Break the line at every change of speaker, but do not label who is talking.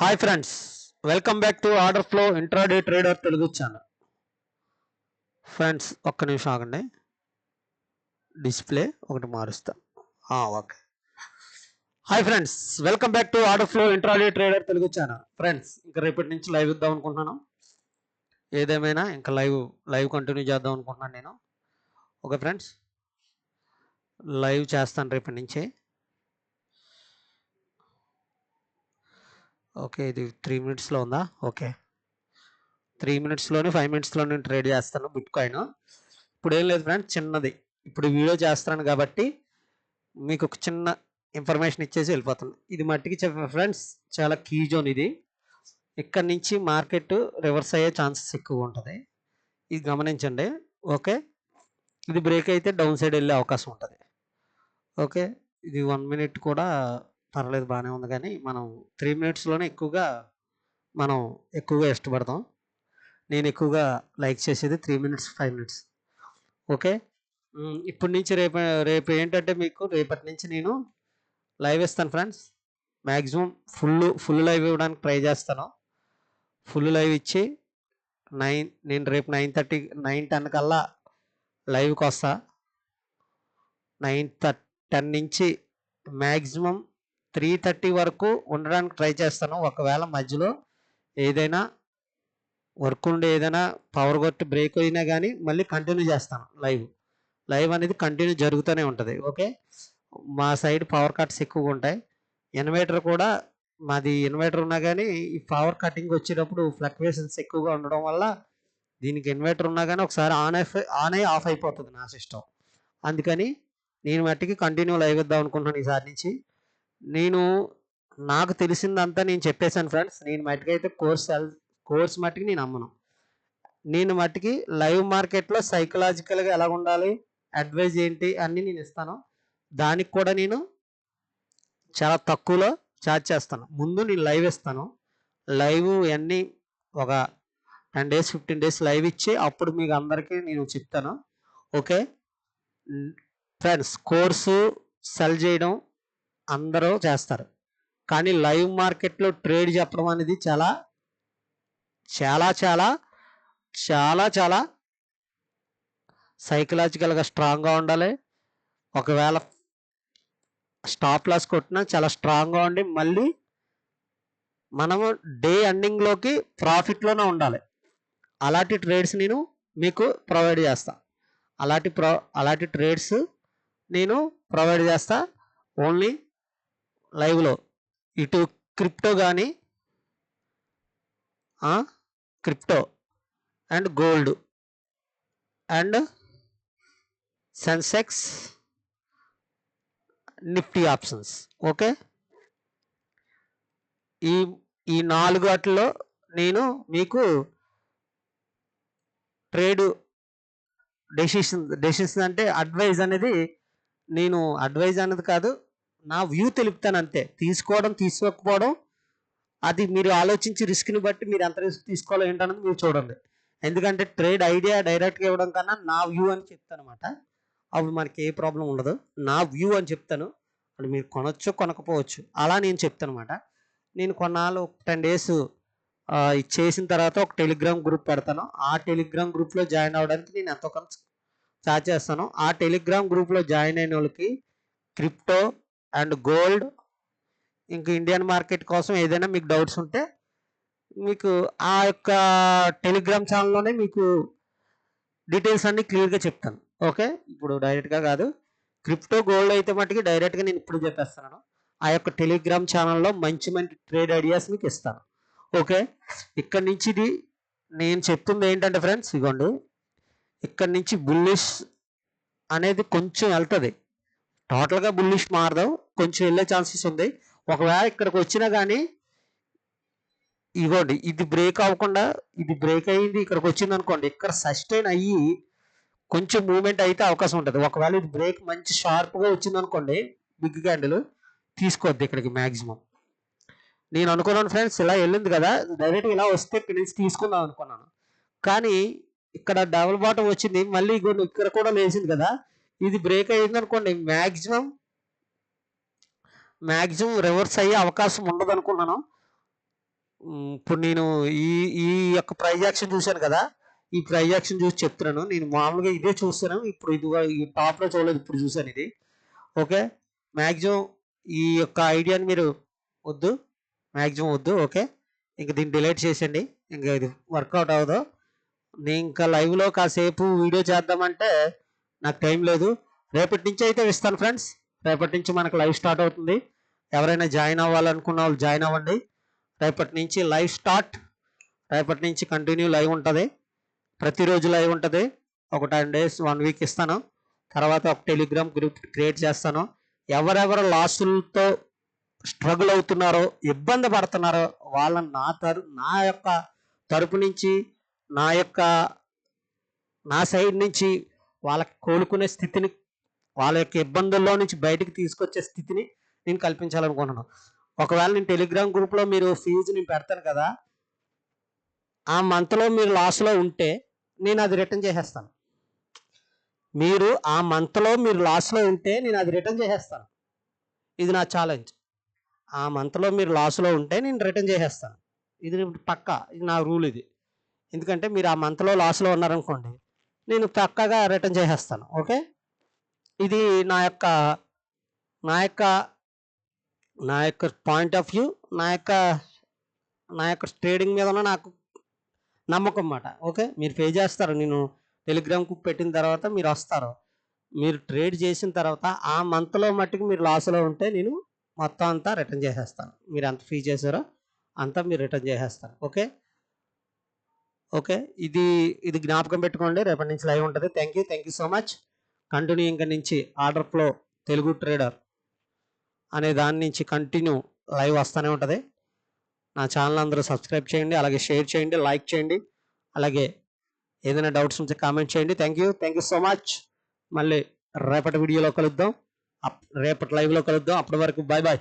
Hi friends, welcome back to order flow intraday trader Telugu channel. Friends ఒక్క నిమిషం ఆగండి, display ఒకటి మారుస్తా. Okay. Hi friends, welcome back to order flow intraday trader Telugu channel. Friends ఇంకా రేపటి నుంచి లైవ్ ఇద్దాం అనుకుంటున్నాను. ఏదేమైనా ఇంకా లైవ్ కంటిన్యూ చేద్దాం అనుకుంటున్నాను నేను. ఓకే ఫ్రెండ్స్, లైవ్ చేస్తాను రేపటి నుంచే. ఓకే, ఇది 3 minutesలో ఉందా? ఓకే, 3 minutesలోనే 5 minutesలో నేను ట్రేడ్ చేస్తాను బిట్ కాయిన్. ఇప్పుడు ఏం లేదు ఫ్రెండ్స్, చిన్నది. ఇప్పుడు వీడియో చేస్తున్నాను కాబట్టి మీకు ఒక చిన్న ఇన్ఫర్మేషన్ ఇచ్చేసి వెళ్ళిపోతుంది. ఇది మట్టికి ఫ్రెండ్స్ చాలా కీ జోన్. ఇది ఇక్కడ నుంచి మార్కెట్ రివర్స్ అయ్యే ఛాన్సెస్ ఎక్కువ ఉంటుంది, ఇది గమనించండి. ఓకే, ఇది బ్రేక్ అయితే డౌన్ సైడ్ వెళ్ళే అవకాశం ఉంటుంది. ఓకే, ఇది 1 minute కూడా పర్లేదు, బాగానే ఉంది. కానీ మనం 3 minutesలోనే మనం ఎక్కువగా ఇష్టపడతాం. నేను ఎక్కువగా లైక్ చేసేది 3 minutes 5 minutes. ఓకే, ఇప్పటి నుంచి రేపు ఏంటంటే మీకు రేపటి నుంచి నేను లైవ్ ఇస్తాను ఫ్రెండ్స్. మ్యాక్సిమం ఫుల్ లైవ్ ఇవ్వడానికి ట్రై చేస్తాను. ఫుల్ లైవ్ ఇచ్చి నేను రేపు 9:30 9:10 కల్లా లైవ్కి వస్తా. 9:10 నుంచి మ్యాక్సిమం 3:30 వరకు ఉండడానికి ట్రై చేస్తాను. ఒకవేళ మధ్యలో ఏదైనా వర్క్ ఉండి ఏదైనా పవర్ కొట్టి బ్రేక్ అయినా కానీ మళ్ళీ కంటిన్యూ చేస్తాను. లైవ్ అనేది కంటిన్యూ జరుగుతూనే ఉంటుంది. ఓకే, మా సైడ్ పవర్ కట్స్ ఎక్కువగా ఉంటాయి. ఇన్వర్టర్ కూడా మాది ఇన్వర్టర్ ఉన్నా కానీ ఈ పవర్ కటింగ్ వచ్చేటప్పుడు ఫ్లక్చుయేషన్స్ ఎక్కువగా ఉండడం వల్ల దీనికి ఇన్వర్టర్ ఉన్నా కానీ ఒకసారి ఆన్ అయ్యి ఆఫ్ అయిపోతుంది నా సిస్టమ్. అందుకని నేను మట్టికి కంటిన్యూ లైవ్ ఇద్దాం అనుకుంటున్నాను ఈసారి నుంచి. నాకు తెలిసిందంతా నేను చెప్పేశాను ఫ్రెండ్స్. నేను మట్టికి అయితే కోర్స్ మట్టికి నేను అమ్మను. నేను మట్టికి లైవ్ మార్కెట్లో సైకలాజికల్గా ఎలా ఉండాలి, అడ్వైజ్ ఏంటి అన్నీ నేను ఇస్తాను. దానికి కూడా నేను చాలా తక్కువలో ఛార్జ్ చేస్తాను. ముందు నేను లైవ్ ఇస్తాను. లైవ్ అన్నీ ఒక 10 days 15 days లైవ్ ఇచ్చి అప్పుడు మీకు అందరికీ నేను చెప్తాను. ఓకే ఫ్రెండ్స్, కోర్సు సెల్ చేయడం అందరూ చేస్తారు, కానీ లైవ్ మార్కెట్లో ట్రేడ్ చెప్పడం అనేది చాలా చాలా చాలా చాలా చాలా సైకలాజికల్గా స్ట్రాంగ్గా ఉండాలి. ఒకవేళ స్టాప్ లాస్ కొట్టినా చాలా స్ట్రాంగ్గా ఉండి మళ్ళీ మనము డే ఎండింగ్లోకి ప్రాఫిట్లోనే ఉండాలి. అలాంటి ట్రేడ్స్ నేను మీకు ప్రొవైడ్ చేస్తా. అలాంటి ట్రేడ్స్ నేను ప్రొవైడ్ చేస్తా ఓన్లీ లైవ్లో. ఇటు క్రిప్టో కానీ crypto and gold and Sensex Nifty options. Okay, ఈ 4 వాటిల్లో నేను మీకు ట్రేడ్ డెసిషన్స్ అంటే అడ్వైజ్ అనేది కాదు, నా వ్యూ తెలుపుతాను అంతే. తీసుకోకపోవడం అది మీరు ఆలోచించి రిస్క్ని బట్టి మీరు ఎంత రిస్క్ తీసుకోవాలో ఏంటన్నది మీరు చూడండి. ఎందుకంటే ట్రేడ్ ఐడియా డైరెక్ట్గా ఇవ్వడం కన్నా నా వ్యూ అని చెప్తాను అనమాట. అప్పుడు మనకి ఏ ప్రాబ్లం ఉండదు. నా వ్యూ అని చెప్తాను, అది మీరు కొనొచ్చు కొనకపోవచ్చు, అలా నేను చెప్తాను అనమాట. నేను కొన్నాళ్ళు 10 days చేసిన తర్వాత ఒక టెలిగ్రామ్ గ్రూప్ పెడతాను. ఆ టెలిగ్రామ్ గ్రూప్లో జాయిన్ అవ్వడానికి నేను ఎంతో కొంత ఛార్జ్ చేస్తాను. ఆ టెలిగ్రామ్ గ్రూప్లో జాయిన్ అయిన వాళ్ళకి క్రిప్టో అండ్ గోల్డ్ ఇంకా ఇండియన్ మార్కెట్ కోసం ఏదైనా మీకు డౌట్స్ ఉంటే మీకు ఆ యొక్క టెలిగ్రామ్ ఛానల్లోనే మీకు డీటెయిల్స్ అన్నీ క్లియర్గా చెప్తాను. ఓకే, ఇప్పుడు డైరెక్ట్గా కాదు, క్రిప్టో గోల్డ్ అయితే మట్టుకి డైరెక్ట్గా నేను ఇప్పుడు చెప్పేస్తున్నాను. ఆ యొక్క టెలిగ్రామ్ ఛానల్లో మంచి ట్రేడ్ ఐడియాస్ మీకు ఇస్తాను. ఓకే, ఇక్కడ నుంచి నేను చెప్తుంది ఏంటంటే ఫ్రెండ్స్, ఇవ్వండి, ఇక్కడ నుంచి బుల్లిష్ అనేది కొంచెం వెళ్తుంది. టోటల్గా బుల్లిష్ మారదు, కొంచెం వెళ్ళే ఛాన్సెస్ ఉంది. ఒకవేళ ఇక్కడికి వచ్చినా కానీ ఇవ్వండి, ఇది బ్రేక్ అవ్వకుండా ఇది బ్రేక్ అయ్యింది ఇక్కడికి వచ్చింది అనుకోండి, ఇక్కడ సస్టైన్ అయ్యి కొంచెం మూవ్మెంట్ అయితే అవకాశం ఉంటుంది. ఒకవేళ ఇది బ్రేక్ మంచి షార్ప్గా వచ్చింది అనుకోండి, బిగ్ క్యాండిల్ తీసుకోవద్దు ఇక్కడికి మ్యాక్సిమం. నేను అనుకున్నాను ఫ్రెండ్స్, ఇలా వెళ్ళింది కదా డైరెక్ట్గా ఇలా వస్తే ఇక్కడ నుంచి తీసుకుందాం అనుకున్నాను. కానీ ఇక్కడ డబుల్ బాటం వచ్చింది, మళ్ళీ ఇక్కడ కూడా లేచింది కదా, ఇది బ్రేక్ అయ్యింది అనుకోండి, మ్యాక్సిమం రివర్స్ అయ్యే అవకాశం ఉండదు అనుకున్నాను. ఇప్పుడు నేను ఈ ఈ యొక్క ప్రైజ్ యాక్షన్ చూశాను కదా, ఈ ప్రైజ్ యాక్షన్ చూసి చెప్తున్నాను. నేను మామూలుగా ఇదే చూస్తాను, ఇప్పుడు ఇది ఈ టాప్లో చూడలేదు, ఇప్పుడు చూశాను ఇది. ఓకే, మ్యాక్సిమం ఈ యొక్క ఐడియాని మీరు వద్దు, మ్యాక్సిమం వద్దు. ఓకే, ఇంక దీన్ని డిలీట్ చేసేయండి, ఇంకా ఇది వర్కౌట్ అవ్వదు. నేను ఇంకా లైవ్లో కాసేపు వీడియో చేద్దామంటే నాకు టైం లేదు. రేపటి నుంచి అయితే ఇస్తాను ఫ్రెండ్స్, రేపటి నుంచి మనకు లైవ్ స్టార్ట్ అవుతుంది. ఎవరైనా జాయిన్ అవ్వాలనుకున్న వాళ్ళు జాయిన్ అవ్వండి. రేపటి నుంచి లైవ్ స్టార్ట్, రేపటి నుంచి కంటిన్యూ లైవ్ ఉంటుంది, ప్రతిరోజు లైవ్ ఉంటుంది. ఒక 10 days 1 week ఇస్తాను. తర్వాత ఒక టెలిగ్రామ్ గ్రూప్ క్రియేట్ చేస్తాను. ఎవరెవరు లాసులతో స్ట్రగుల్ అవుతున్నారో, ఇబ్బంది పడుతున్నారో వాళ్ళని నా యొక్క తరపు నుంచి, నా సైడ్ నుంచి వాళ్ళకి కోలుకునే స్థితిని, వాళ్ళ యొక్క ఇబ్బందుల్లో నుంచి బయటికి తీసుకొచ్చే స్థితిని నేను కల్పించాలనుకుంటున్నాను. ఒకవేళ నేను టెలిగ్రామ్ గ్రూప్లో మీరు ఫీజు నేను పెడతాను కదా, ఆ మంత్లో మీరు లాస్లో ఉంటే నేను అది రిటర్న్ చేసేస్తాను. మీరు ఆ మంత్లో మీరు లాస్లో ఉంటే నేను అది రిటర్న్ చేసేస్తాను. ఇది నా ఛాలెంజ్. ఆ మంత్లో మీరు లాస్లో ఉంటే నేను రిటర్న్ చేసేస్తాను. ఇది పక్కా, ఇది నా రూల్ ఇది. ఎందుకంటే మీరు ఆ మంత్లో లాస్లో ఉన్నారనుకోండి, నేను పక్కాగా రిటర్న్ చేసేస్తాను. ఓకే, ఇది నా యొక్క పాయింట్ ఆఫ్ వ్యూ, నా యొక్క ట్రేడింగ్ మీద ఉన్న నాకు నమ్మకం అన్నమాట. ఓకే, మీరు పే చేస్తారు, నేను టెలిగ్రామ్కు పెట్టిన తర్వాత మీరు వస్తారు, మీరు ట్రేడ్ చేసిన తర్వాత ఆ మంత్లో మట్టుకు మీరు లాస్లో ఉంటే నేను మొత్తం అంతా రిటర్న్ చేసేస్తాను. మీరు ఎంత ఫీ చేశారో అంతా మీరు రిటర్న్ చేసేస్తారు. ఓకే, ఓకే, ఇది జ్ఞాపకం పెట్టుకోండి. రేపటి నుంచి లైవ్ ఉంటుంది. Thank you so much. Continue ఇంకా నుంచి ఆర్డర్ ఫ్లో తెలుగు ట్రేడర్ అనే దాని నుంచి కంటిన్యూ లైవ్ వస్తూనే ఉంటుంది. నా ఛానల్ అందరూ సబ్స్క్రైబ్ చేయండి, అలాగే షేర్ చేయండి, లైక్ చేయండి, అలాగే ఏదైనా డౌట్స్ ఉంటే కామెంట్ చేయండి. Thank you so much. మళ్ళీ రేపటి వీడియోలో కలుద్దాం, రేపటి లైవ్లో కలుద్దాం. అప్పటి వరకు బాయ్ బాయ్.